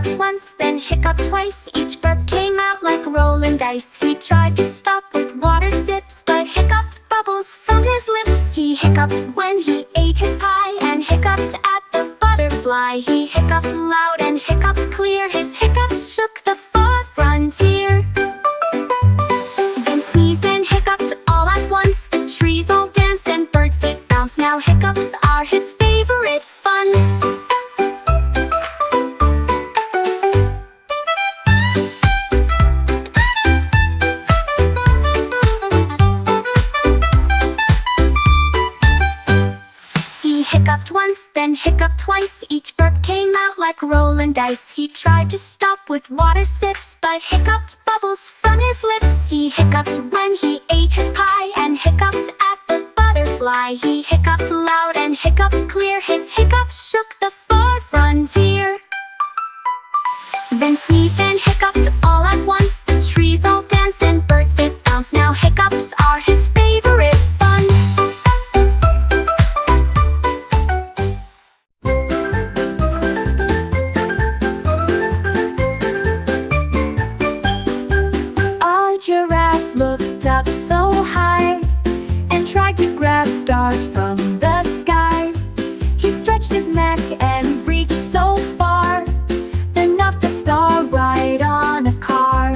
hiccuped once, then hiccuped twice. Each burp came out like rolling dice. He tried to stop with water sips, but hiccuped bubbles from his lips. He hiccuped when he ate his pie, and hiccuped at the butterfly. He hiccuped loud and hiccuped clear. His hiccups shook the far frontier. Then sneezed and hiccuped all at once. The trees all danced and birds did bounce. Now hiccups are his favorite fun. He hiccuped once, then hiccuped twice. Each burp came out like rolling dice. He tried to stop with water sips, but hiccuped bubbles from his lips. He hiccuped when he ate his pie, and hiccuped at the butterfly. He hiccuped loud and hiccuped clear. His hiccups shook the far frontier. Then sneezed and hiccuped all at once. The trees all danced and birds did bounce. Now hiccups are his favorite fun. A giraffe looked up so high and tried to grab stars from the sky. He stretched his neck and reached so far, then knocked a star right on a car.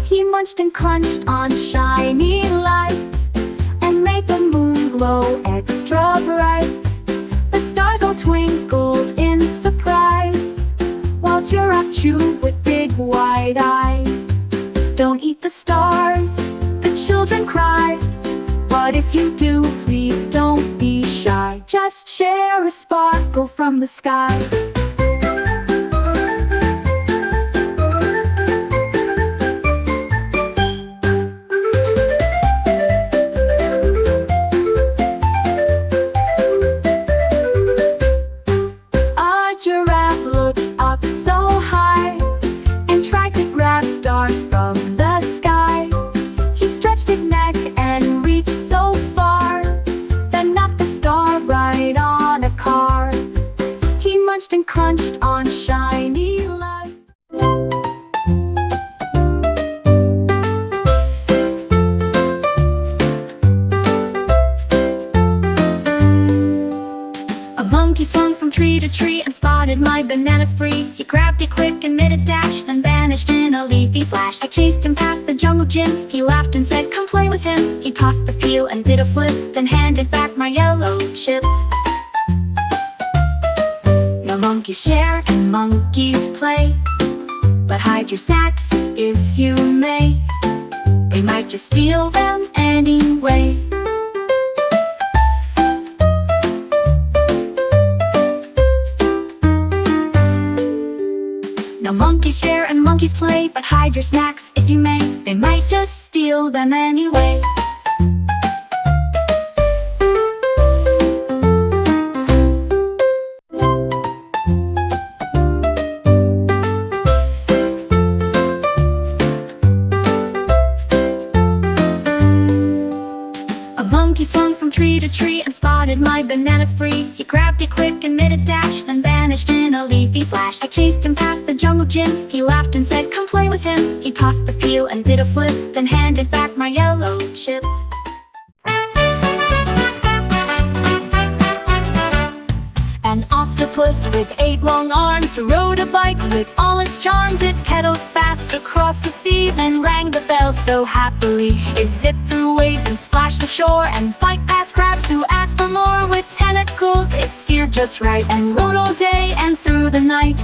He munched and crunched on shiny lights and made the moon glow extra bright. The stars all twinkled in surprise, while Giraffe chewed with big wide eyes. Don't eat the stars, the children cried. But if you do, please don't be shy. Just share a sparkle from the sky. A giraffe looked up so high and tried to grab stars from the sky. He stretched his neck and reached so far, then knocked a star right on a car. He munched and crunched on shiny lights. A monkey swung from tree to tree and spotted my banana spree. He grabbed it quick and made a dash, then vanished in a leafy flash. I chased him past the jungle gym. He laughed and said, "Come play with him." He tossed the peel and did a flip, then handed back my yellow chip. Now monkeys share and monkeys play, but hide your snacks if you may. They might just steal them anyway. Now monkeys share and monkeys play, but hide your snacks if you may. They might just steal them anyway. A monkey swung from tree to tree and spotted my banana spree. He grabbed it quick and made a dash, then vanished in a leafy flash. I chased him past the jungle gym. He laughed and said, "Come play with him." He tossed the peel and did a flip, then handed back my yellow chip. An octopus with 8 long arms rode a bike with all its charms. It pedaled fast across the sea, then rang the bell so happily. It zipped through waves and splashed the shore, and biked past crabs who asked for more. With tentacles it steered just right, and rode all day and through the night.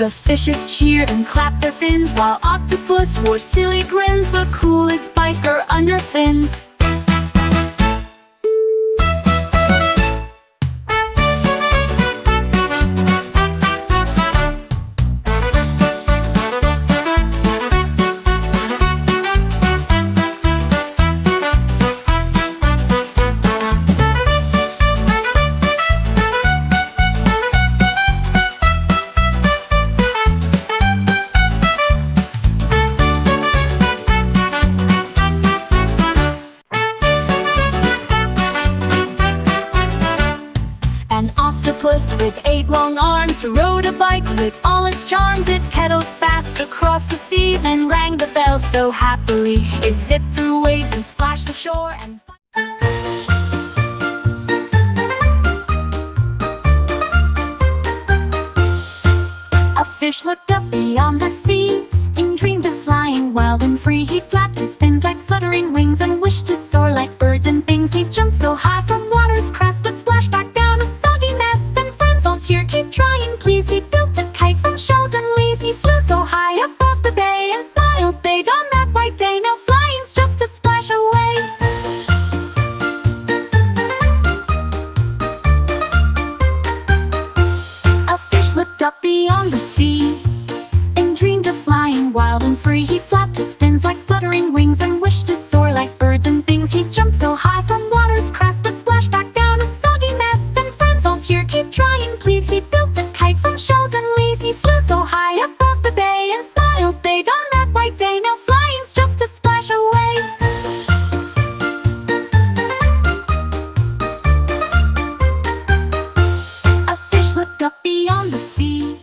The fishes cheered and clapped their fins, while octopus wore silly grins, the coolest biker under fins. With all its charms it pedaled fast across the sea, then rang the bell so happily. It zipped through waves and splashed the shore and a fish looked up beyond the sea and dreamed of flying wild and free. He flapped his fins like fluttering wings and wished to soar like birds and things. He jumped so high from water's crest but splashed back down a soggy mess. Then friends all cheered, keep trying please. He built a kite from shells and leaves. He flew so high above the bay and smiled big on that bright day. Now flying's just a splash away. A fish looked up beyond the sea and dreamed of flying wild and free. He flapped his fins like fluttering wings and wished to soar like birds and things. He jumped so high from water's crest but splashed back down a soggy mess. Then friends all cheered, keep trying please. He built a kite from shells and leaves. He flew so high above the bay and smiled big on that bright day. Now flying's just a splash away. A fish looked up beyond the sea.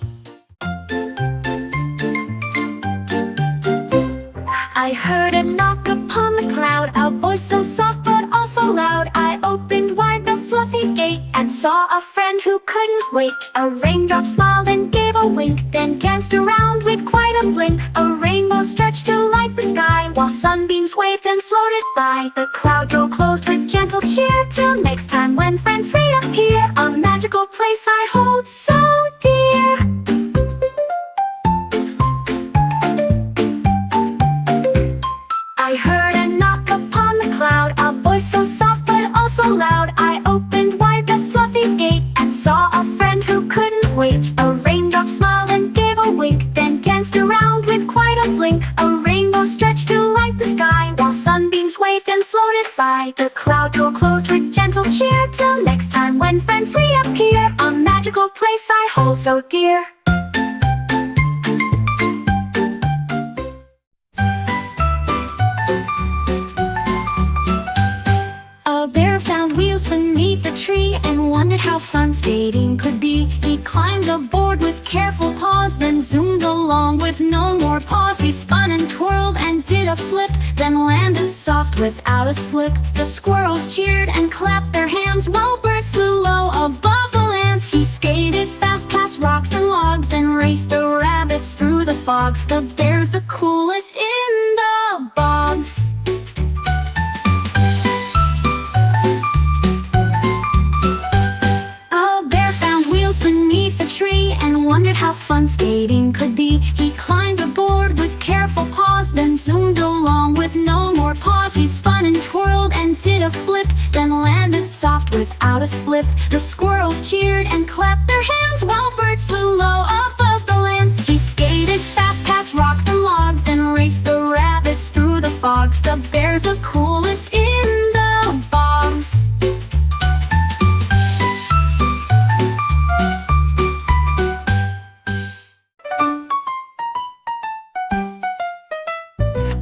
I heard a knock upon the cloud, a voice so soft but also loud. I opened wide the fluffy gate and saw a friend who couldn't wait. A raindrop smiled and gave a wink, then danced around with quite a blink. A rainbow stretched to light the sky, while sunbeams waved and floated by. The cloud door closed with gentle cheer, till next time when friends reappear. A magical place I hold so dear. I heard a knock upon the cloud, a voice so soft but also loud. I opened wide the fluffy gate and saw a friend who couldn't wait. A raindrop smiled and gave a wink, then danced around with quite a blink. A rainbow stretched to light the sky, while sunbeams waved and floated by. The cloud door closed with gentle cheer, till next time when friends reappear. A magical place I hold so dear. A bear found wheels beneath a tree and wondered how fun skating could be. He climbed aboard with careful paws, then zoomed along with no more pause. He spun and twirled and did a flip, then landed soft without a slip. The squirrels cheered and clapped their hands, while birds flew low above the lands. He skated fast past rocks and logs and raced the rabbits through the fogs. The bear's the coolest in the bogs. Wondered how fun skating could be. He climbed aboard with careful paws, then zoomed along with no more pause. He spun and twirled and did a flip, then landed soft without a slip. The squirrels cheered and clapped their hands, while birds flew low above the lands. He skated fast past rocks and logs and raced the rabbits through the fogs. The bear's the coolest in the bogs.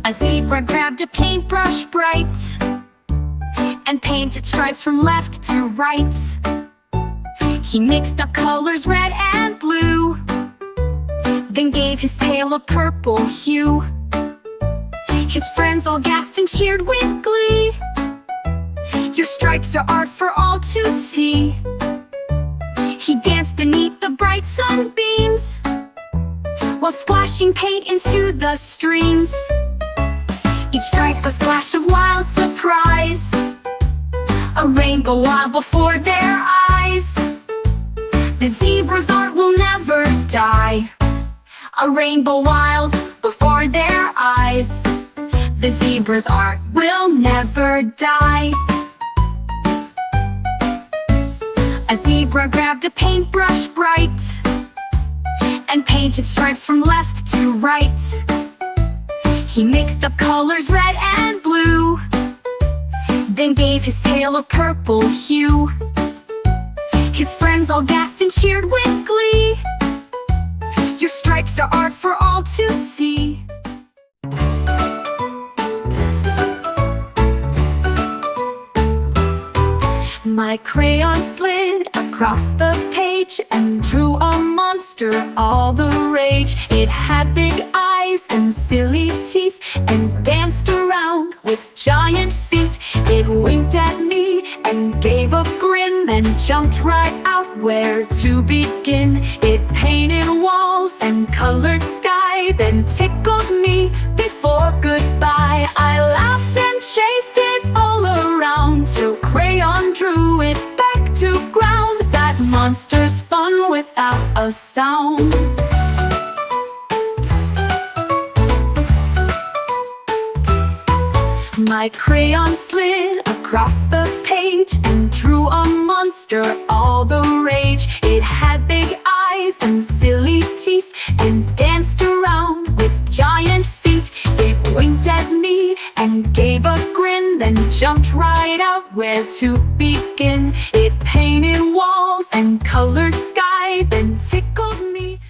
A zebra grabbed a paintbrush bright and painted stripes from left to right. He mixed up colors red and blue, then gave his tail a purple hue. His friends all gasped and cheered with glee. Your stripes are art for all to see. He danced beneath the bright sunbeams, while splashing paint into the streams. Each stripe a splash of wild surprise, a rainbow wild before their eyes. The zebra's art will never die, a rainbow wild before their eyes. The zebra's art will never die. A zebra grabbed a paintbrush bright and painted stripes from left to right. He mixed up colors red and blue, then gave his tail a purple hue. His friends all gasped and cheered with glee. Your stripes are art for all to see. My crayon slid across the page and drew a monster monster all the rage. It had big eyes and silly teeth and danced around with giant feet. It winked at me and gave a grin, then jumped right out. Where to begin? It painted walls and colored sky, then tickled me before goodbye. I laughed and chased it all around till crayon drew it back to ground. That monster's fun without a sound. My crayon slid across the page and drew a monster all the rage. It had big eyes and silly teeth and danced around with giant feet. It winked at me and gave a grin, then jumped right out. Where to begin? It painted walls and colored sky, then tickled me.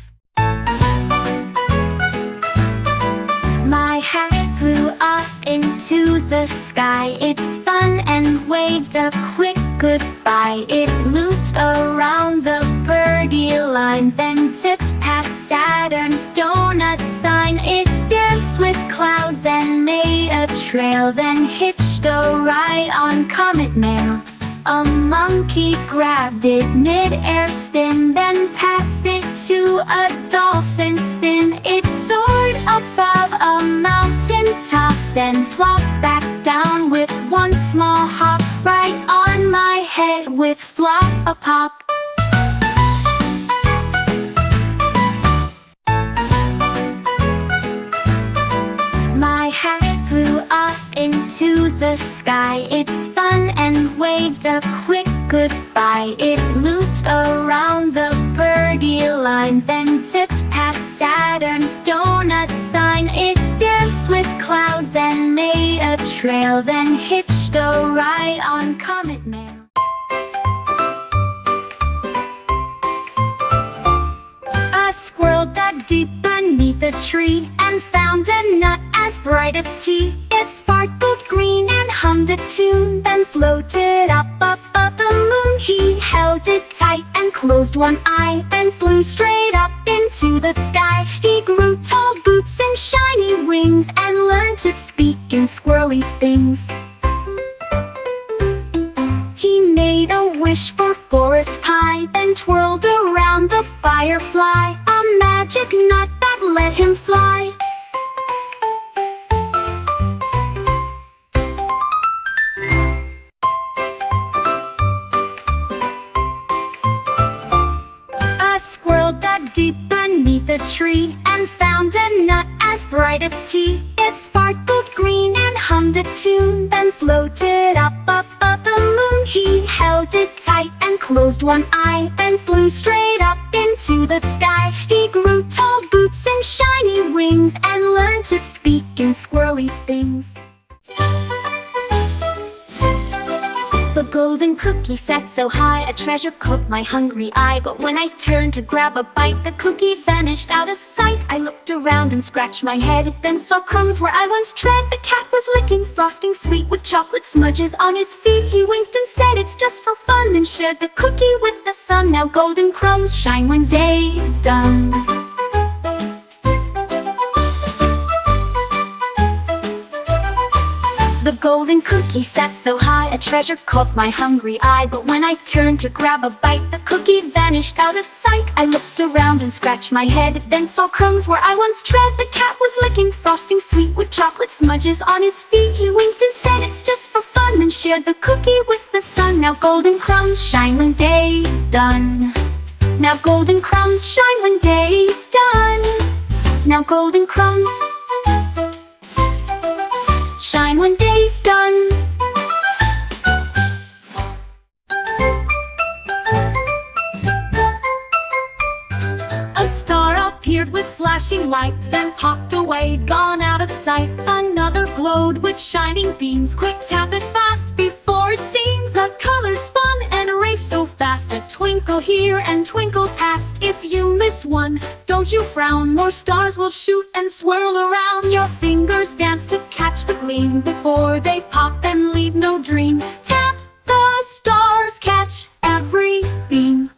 My hat flew up into the sky. It spun and waved a quick goodbye. It looped around the birdie line, then zipped past Saturn's donut sign. It danced with clouds and made a trail, then hitched a ride on Comet Mail. A monkey grabbed it mid-air spin, then passed it to a dolphin's fin. It soared above a mountain top, then plopped back down with one small hop, right on my head with flop-a-pop. My hat flew up into the sky. It spun and waved a quick goodbye. It looped around the birdie line, then zipped past Saturn's donut sign. It danced with clouds and made a trail, then hitched a ride on Comet Mail. A squirrel dug deep beneath a tree and found a nut as bright as tea. It sparkled green and hummed a tune, then floated up above the moon. He held it tight and closed one eye, then flew straight up into the sky. He grew tall boots and shiny wings and learned to speak in squirrely things. He made a wish for forest pie, then twirled around the firefly, a magic nut that let him fly. A squirrel dug deep beneath a tree and found a nut as bright as tea. It sparkled green and hummed a tune, then floated up above the moon. He held it tight and closed one eye, then flew straight up into the sky. He grew tall boots and shiny wings and learned to speak in squirrely things. The golden cookie sat so high, a treasure caught my hungry eye. But when I turned to grab a bite, the cookie vanished out of sight. I looked around and scratched my head, then saw crumbs where I once tread. The cat was licking frosting sweet with chocolate smudges on his feet. He winked and said, "It's just for fun," then shared the cookie with the sun. Now golden crumbs shine when day is done. The golden cookie sat so high, a treasure caught my hungry eye. But when I turned to grab a bite, the cookie vanished out of sight. I looked around and scratched my head, then saw crumbs where I once tread. The cat was licking frosting sweet with chocolate smudges on his feet. He winked and said, "It's just for fun," then shared the cookie with the sun. Now golden crumbs shine when day's done. Now golden crumbs shine when day's done. Now golden crumbs shine when day's done. A star appeared with flashing lights, then popped away, gone out of sight. Another glowed with shining beams, quick tap it fast before it seems. The colors spun and raced so fast, a twinkle here and twinkle past. If you miss one, don't you frown, more stars will shoot and swirl around. Your fingers dance to catch the gleam before they pop and leave no dream. Tap the stars, catch every beam.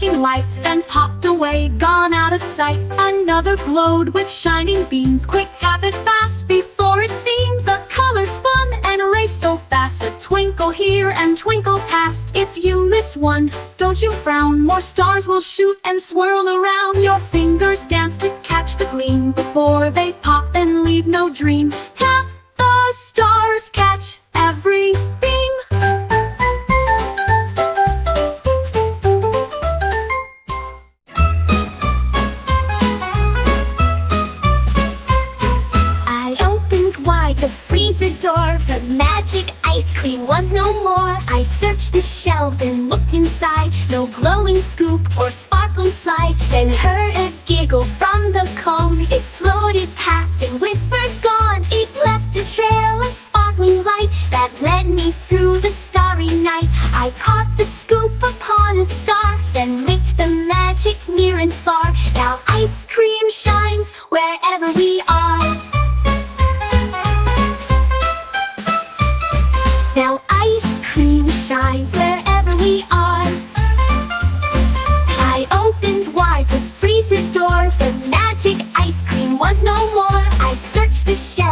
flashing lights, then popped away, gone out of sight. Another glowed with shining beams. Quick, tap it fast before it seems. A color spun and raced so fast, a twinkle here and twinkle past. If you miss one, don't you frown, more stars will shoot and swirl around. Your fingers dance to catch the gleam before they pop and leave no dream. Tap the stars, catch every beam. I opened wide the freezer door, the magic ice cream was no more. I searched the shelves and looked inside, no glowing scoop or sparkling slide. Then heard a giggle from the cone, it floated past and whispered gone. It left a trail of sparkling light that led me through the starry night. I caught the scoop upon a star, then licked the magic near and far. Now ice cream shines wherever we are. Now ice cream shines wherever we are. I opened wide the freezer door, the magic ice cream was no more. I searched the shelves